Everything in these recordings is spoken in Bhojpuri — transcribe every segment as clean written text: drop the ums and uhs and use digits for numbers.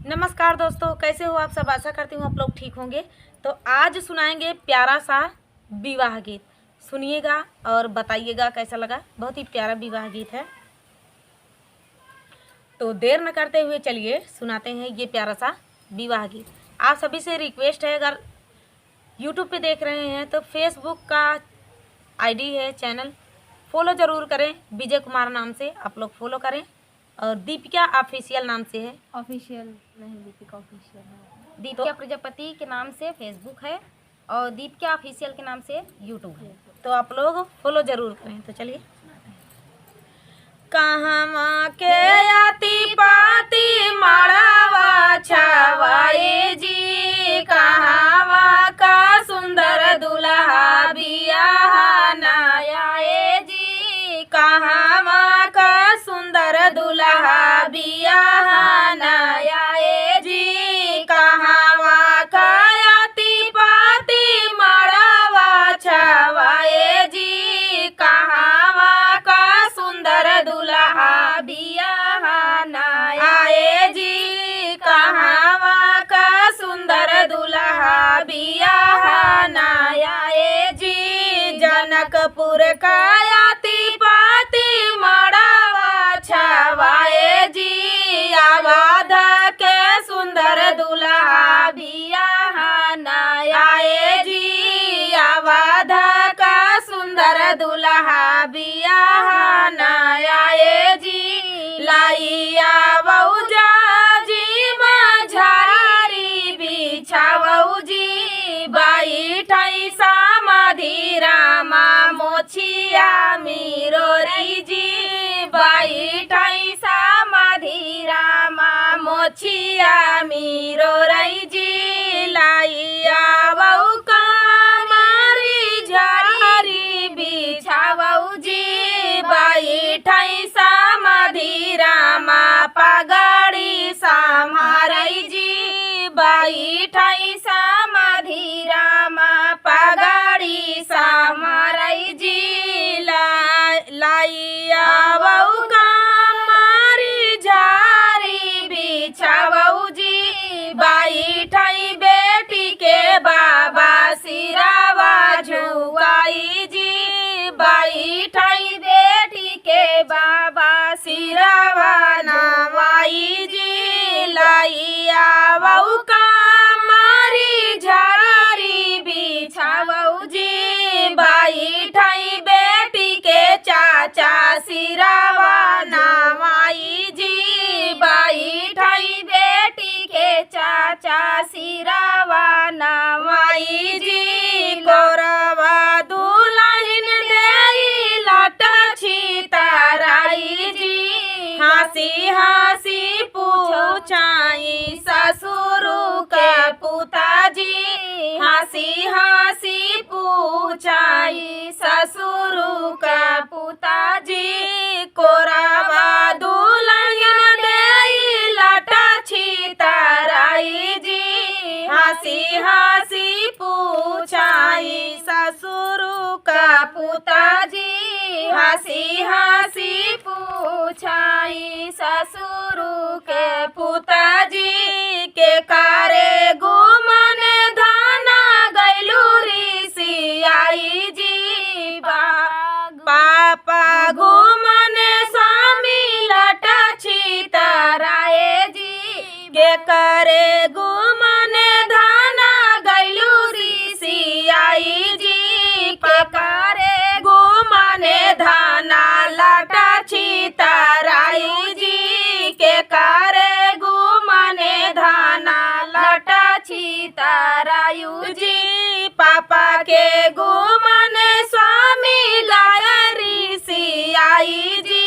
नमस्कार दोस्तों, कैसे हो आप सब। आशा करती हूँ आप लोग ठीक होंगे। तो आज सुनाएंगे प्यारा सा विवाह गीत। सुनिएगा और बताइएगा कैसा लगा। बहुत ही प्यारा विवाह गीत है। तो देर न करते हुए चलिए सुनाते हैं ये प्यारा सा विवाह गीत। आप सभी से रिक्वेस्ट है, अगर यूट्यूब पे देख रहे हैं तो फेसबुक का आईडी है, चैनल फॉलो ज़रूर करें। विजय कुमार नाम से आप लोग फॉलो करें। और दीपिका ऑफिशियल नाम से है। ऑफिशियल नहीं, दीपिका ऑफिशियल है। दीपिका प्रजापति के नाम से फेसबुक है और दीपिका ऑफिशियल के नाम से यूट्यूब है। तो आप लोग फॉलो जरूर करें। तो चलिए। कहवा के आती पाती मड़ावा छावाए जी, कहवा का सुंदर दुल्हा बियाह नायाए जी, कहवा का सुंदर दुल्हा बियाह नायाए जी, कहवा का आती पाती मड़ावा छावाए जी, कहवा का सुंदर दुल्हा बियाह नायाए जी, कहवा का सुंदर दुल्हा बियाह नायाए जी, जनकपुर का आती पाती मड़ावा छावाए जी, आवाध के सुंदर दुल्हा बियाह नायाए जी, आवाध का सुंदर दुल्हा बियाह नायाए जी, लाइया बऊजा जी माझारी बिछावऊ जी, बाई ठाई समाधि रामा मोछिया मिरोरी जी, बाई ठाई समाधि रामा मोछिया मिरोरी जी, लाइया बऊ कमारी झारी बिछावऊ जी, बाई ठाई समाधि रामा पगड़ी समारई जी, बाई ठाई समाधि रामा पगड़ी समारई जी, लाइया बऊ कमारी झारी बिछावऊ जी, बाई ठाई बेटी के बाबा सिरावा झुकाई जी, बाई ठाई बेटी के बाबा सिरावा नवाई जी, लाइया बऊ कमारी झारी बिछावऊ जी, बाई ठाई बेटी के चाचा सिरावा नवाई जी, बाई ठाई बेटी के चाचा सिरावा नवाई जी, गौरवा दुल्हन देई लाटा छिताराई जी, हंसी हंसी पूछाई ससुरु के पुताजी, हंसी हंसी पूछाई ससुरु के पुताजी, कोरावा दुल्हन देई लाटा छिताराई जी, हंसी हंसी पूछाई ससुरु का पुताजी, हंसी हंसी पूछाई ससुरु के पुताजी, के कारे गुमन धाना गैलू ऋषि आई जी, पापा गुमन स्वामी लटा छितराए जी, के करे गुमन धाना गैलू ऋषि आई जी, के करे गुमन धाना लटा छितराई जी, के करे गुमन धाना लटा छितरायु जी, पापा के गुमन स्वामी लाय ऋषि आई जी,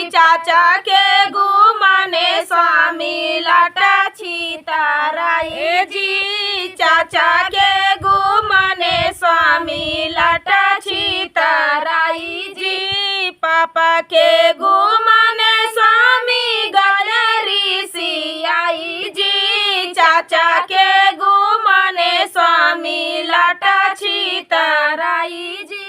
चाचा के गुमन स्वामी लटा छितराई जी, चाचा के गुमन स्वामी लटा छितराई जी, पापा के गुमन स्वामी गल ऋषि आई जी, चाचा के गुमन स्वामी लटा छितराई जी,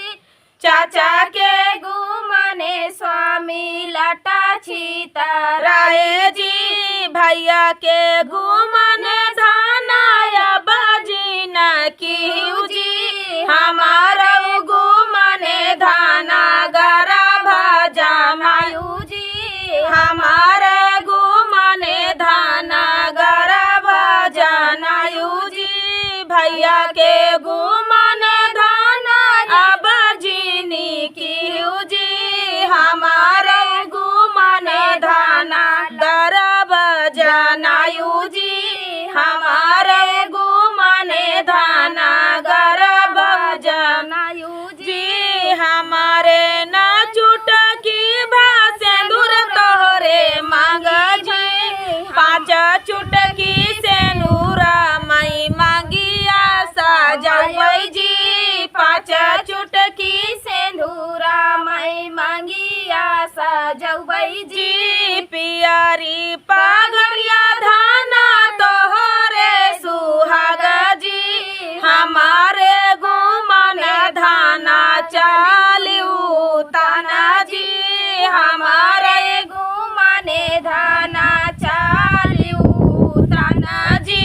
चाचा के गुमन स्वामी लटा छितराई जी, भैया के घूमन धानाया बजिन की हमारा घूमन धाना गरा भजा मायू जी हमारा घूमन धाना गरा भजा नायू जी भैया के घूमन धाना अब जीनी की जी हमारे घूमन धाना गरब जनायू जी हमारे घूमन धाना गरब जनायू जी हमारे न चुटकी भाषे दूर तोहरे मांग जी 5 चुटकी से नूरा मई मांगिया सजवई जी 5 चुटकी से नूरा मई मांगिया सजवई जी पियारी पगड़िया धाना तोहरे सुहाग जी हमारे घूमन धाना चालियू ताना जी हमारे घूमन धाना चालियू ताना जी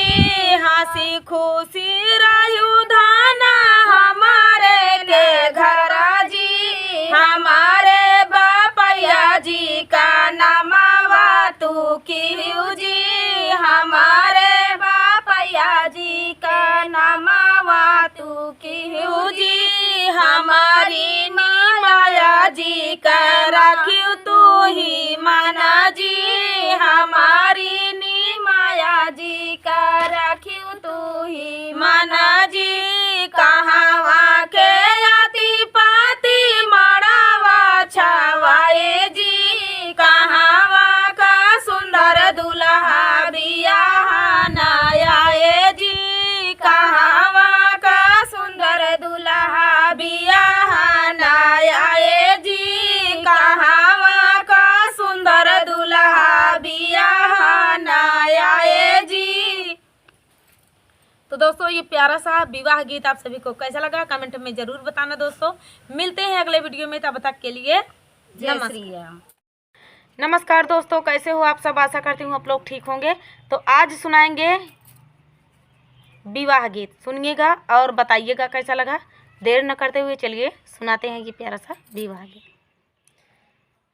हंसी खुशी रायू धाना हमारे के घर जी हमारे बापैया जी का नामावा तू किहू जी हमारे बापैया जी का नामावा तू किहू जी हमारी माया जी का राखियो तू ही माना जी हमारी नी माया जी का राखियो तू ही माना जी कहाँ के आती पाती मड़ावा छावाए जी कहाँ का सुंदर दुल्हा बियाह नयाए जी कहाँ का सुंदर दुल्हा बियाह नयाए जी कहाँ का सुंदर दुल्हा बियाह नयाए जी। तो दोस्तों ये प्यारा सा विवाह गीत आप सभी को कैसा लगा कमेंट में जरूर बताना दोस्तों। मिलते हैं अगले वीडियो में, तब तक के लिए जय श्री राम। नमस्कार दोस्तों, कैसे हो आप सब। आशा करती हूँ आप लोग ठीक होंगे। तो आज सुनाएंगे विवाह गीत, सुनिएगा और बताइएगा कैसा लगा। देर न करते हुए चलिए सुनाते हैं ये प्यारा सा विवाह गीत।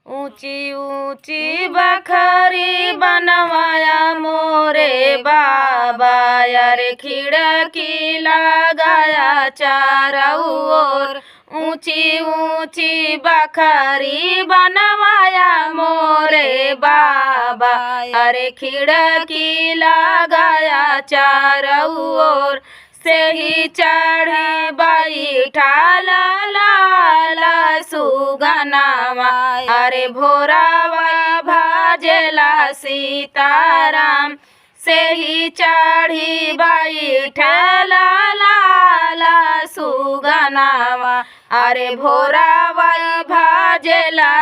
ऊंची ऊंची बखरी बनवाया मोरे बाबा यार खिड़की लगाया चारों ओर ऊंची ऊंची बखरी बनवाया मोरे बाबा अरे खिड़की लगाया चारों ओर से ही चढ़ी बैठा लाला सुगनावा अरे भोरावा भाजेला सीताराम से ही चढ़ी बैठा लाला सुगनावा अरे भोरावा भाजेला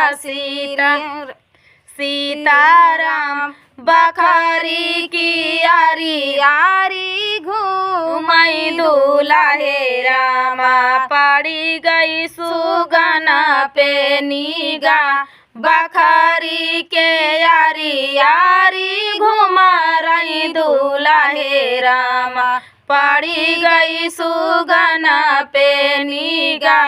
सीताराम बखरी की यारी यारी घूमई दुल्हे रामा पड़ी गई सुगना पे निगा बखरी के यारी यारी घुमा रही दुल्हे रामा पड़ी गई सुगना पे निगा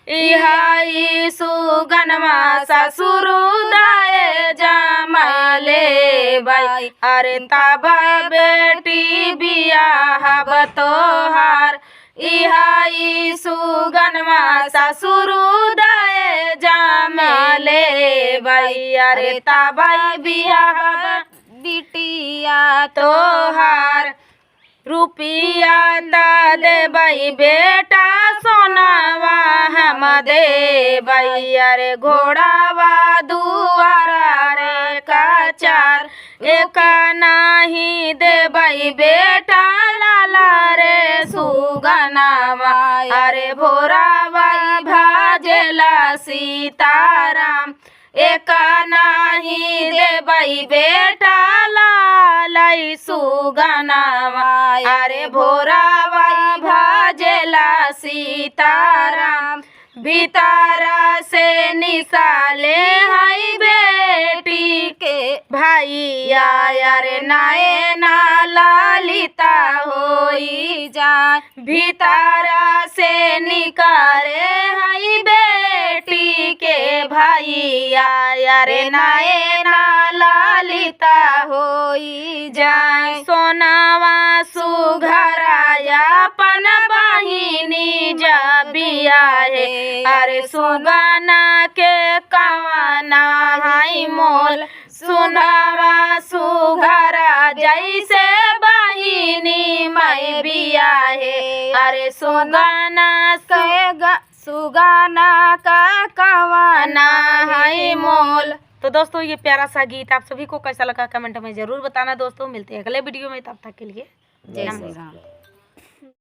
इहाई सुगनमा ससुर दाए जमले बाई अरे तबा बेटी बियाह बतोहार इहाई सुगनमा ससुर दाए जमले बाई अरे तबा बियाह बिटिया तोहार रुपिया ता दे बाई बेटा सोनावा हम दे बाई अरे घोड़ावा दुआरा रे कचार एक नहीं दे बाई बेटा लाला रे सुगनावा अरे भोरावा भाजेला सीताराम एक नाही दे बाई बेटा लालाई सुगनावा अरे भोरावा भाजेला सीताराम भीतर से निकाले हई बेटी के भैया यारे नाए ना ललिता होई जाए। भीतर से निकाले हई बेटी के भैया यारे नाए ना ललिता होई जाए। सोनावा सुघराया पन बहिनी जबिया है अरे सुगाना के कवाना हाई मोल। सुनावा सुघरा जैसे बहिनी मैं बिया है अरे सुगाना सुगाना का कवाना हाई मोल। तो दोस्तों ये प्यारा सा गीत आप सभी को कैसा लगा कमेंट में ज़रूर बताना दोस्तों। मिलते हैं अगले वीडियो में, तब तक के लिए जय श्री राम।